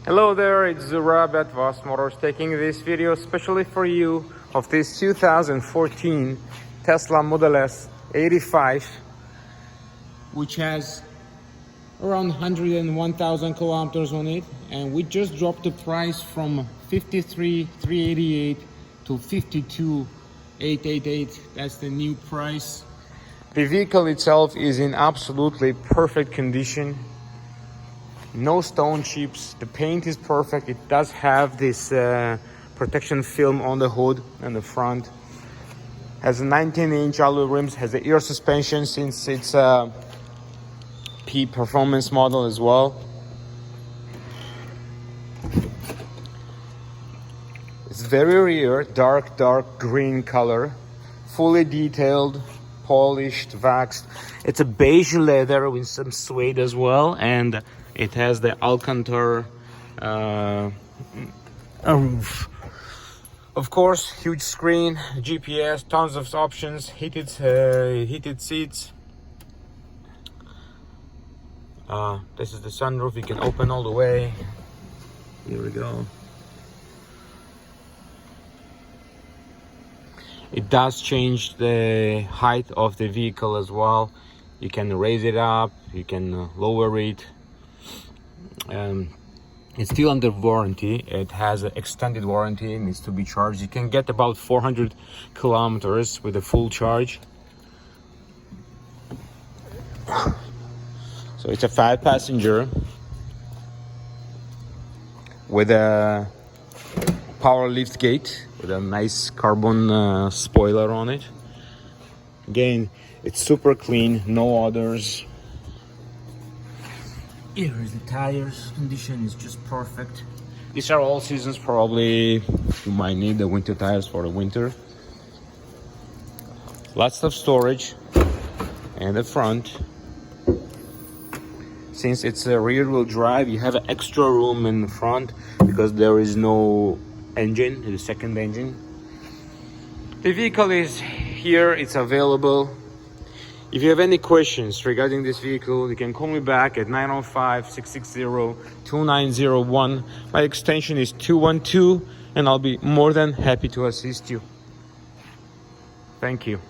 Hello there, it's Zurab at Voss Motors taking this video especially for you of this 2014 Tesla Model S 85, which has around 101,000 kilometers on it, and we just dropped the price from 53,388 to 52,888. That's the new price. The vehicle itself is in absolutely perfect condition. No stone chips, the paint is perfect. It does have this protection film on the hood and the front. Has a 19-inch alloy rims, has the air suspension since it's a P performance model as well. It's very rare, dark green color, fully detailed, polished, waxed. It's a beige leather with some suede as well, and it has the Alcantara roof. Of course, huge screen, GPS, tons of options, heated seats. This is the sunroof. You can open all the way. Here we go. It does change the height of the vehicle as well. You can raise it up, you can lower it. It's still under warranty. It has an extended warranty, it needs to be charged. You can get about 400 kilometers with a full charge. So it's a 5-passenger with a power lift gate with a nice carbon spoiler on it. Again, it's super clean, no others. Here is the tires. Condition is just perfect. These are all seasons. Probably you might need the winter tires for the winter. Lots of storage in the front. Since it's a rear-wheel drive, you have an extra room in the front because there is no engine, the second engine. The vehicle is here, it's available. If you have any questions regarding this vehicle, you can call me back at 905-660-2901. My extension is 212, and I'll be more than happy to assist you. Thank you.